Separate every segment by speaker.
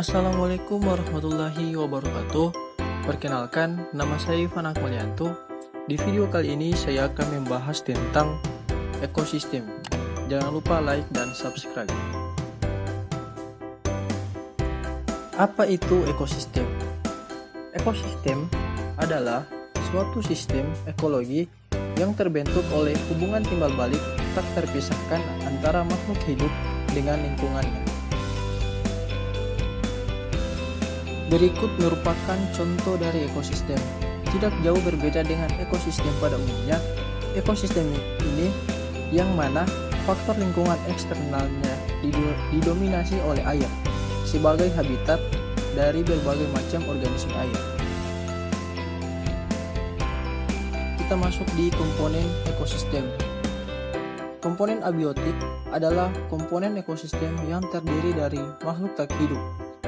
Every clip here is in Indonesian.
Speaker 1: Assalamualaikum warahmatullahi wabarakatuh. Perkenalkan, nama saya Ivan Akmalianto. Di video kali ini saya akan membahas tentang ekosistem. Jangan lupa like dan subscribe. Apa itu ekosistem? Ekosistem adalah suatu sistem ekologi yang terbentuk oleh hubungan timbal balik tak terpisahkan antara makhluk hidup dengan lingkungannya. Berikut merupakan contoh dari ekosistem. Tidak jauh berbeda dengan ekosistem pada umumnya. Ekosistem ini yang mana faktor lingkungan eksternalnya didominasi oleh air sebagai habitat dari berbagai macam organisme air. Kita masuk di komponen ekosistem. Komponen abiotik adalah komponen ekosistem yang terdiri dari makhluk tak hidup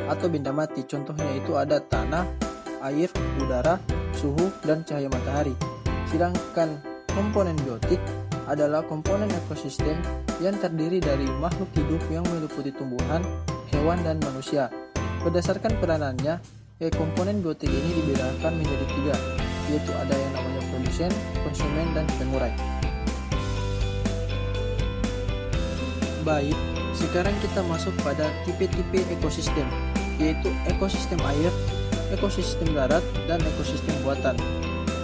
Speaker 1: atau benda mati. Contohnya itu ada tanah, air, udara, suhu, dan cahaya matahari. Sedangkan komponen biotik adalah komponen ekosistem yang terdiri dari makhluk hidup yang meliputi tumbuhan, hewan, dan manusia. Berdasarkan peranannya, komponen biotik ini dibedakan menjadi 3, yaitu ada yang namanya produsen, konsumen, dan pengurai. Baik, sekarang kita masuk pada tipe-tipe ekosistem, yaitu ekosistem air, ekosistem darat, dan ekosistem buatan.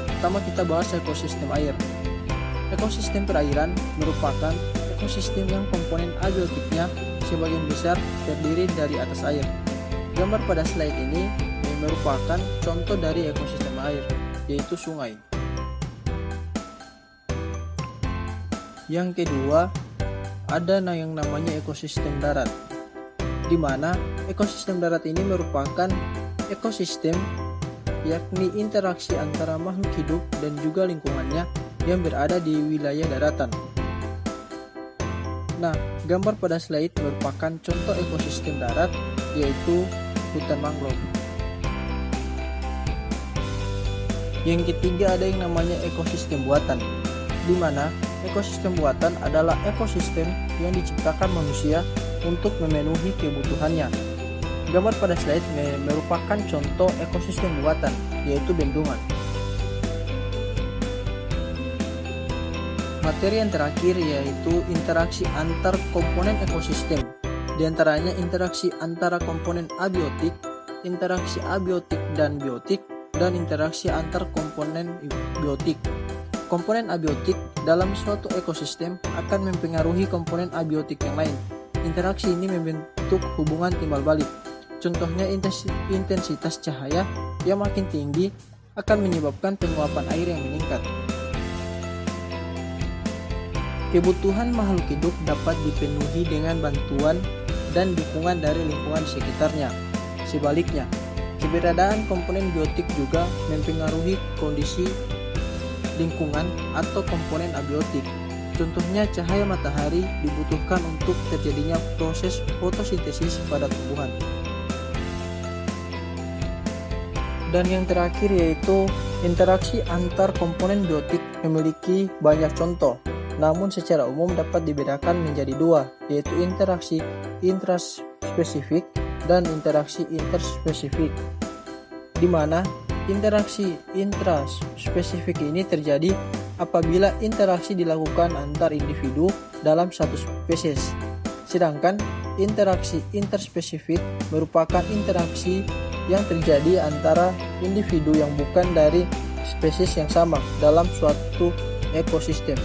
Speaker 1: Pertama kita bahas ekosistem air. Ekosistem perairan merupakan ekosistem yang komponen abiotiknya sebagian besar terdiri dari atas air. Gambar pada slide ini merupakan contoh dari ekosistem air, yaitu sungai. Yang kedua, ada yang namanya ekosistem darat, di mana ekosistem darat ini merupakan ekosistem yakni interaksi antara makhluk hidup dan juga lingkungannya yang berada di wilayah daratan. Nah, gambar pada slide merupakan contoh ekosistem darat, yaitu hutan mangrove. Yang ketiga ada yang namanya ekosistem buatan, di mana ekosistem buatan adalah ekosistem yang diciptakan manusia untuk memenuhi kebutuhannya. Gambar pada slide merupakan contoh ekosistem buatan, yaitu bendungan. Materi yang terakhir yaitu interaksi antar komponen ekosistem. Di antaranya interaksi antara komponen abiotik, interaksi abiotik dan biotik, dan interaksi antar komponen biotik. Komponen abiotik dalam suatu ekosistem akan mempengaruhi komponen abiotik yang lain. Interaksi ini membentuk hubungan timbal balik. Contohnya intensitas cahaya yang makin tinggi akan menyebabkan penguapan air yang meningkat. Kebutuhan makhluk hidup dapat dipenuhi dengan bantuan dan dukungan dari lingkungan sekitarnya. Sebaliknya, keberadaan komponen biotik juga mempengaruhi kondisi lingkungan atau komponen abiotik. Contohnya cahaya matahari dibutuhkan untuk terjadinya proses fotosintesis pada tumbuhan. Dan yang terakhir yaitu interaksi antar komponen biotik memiliki banyak contoh, namun secara umum dapat dibedakan menjadi 2, yaitu interaksi intraspesifik dan interaksi interspesifik, di mana interaksi intraspesifik ini terjadi apabila interaksi dilakukan antar individu dalam satu spesies. Sedangkan interaksi interspesifik merupakan interaksi yang terjadi antara individu yang bukan dari spesies yang sama dalam suatu ekosistem.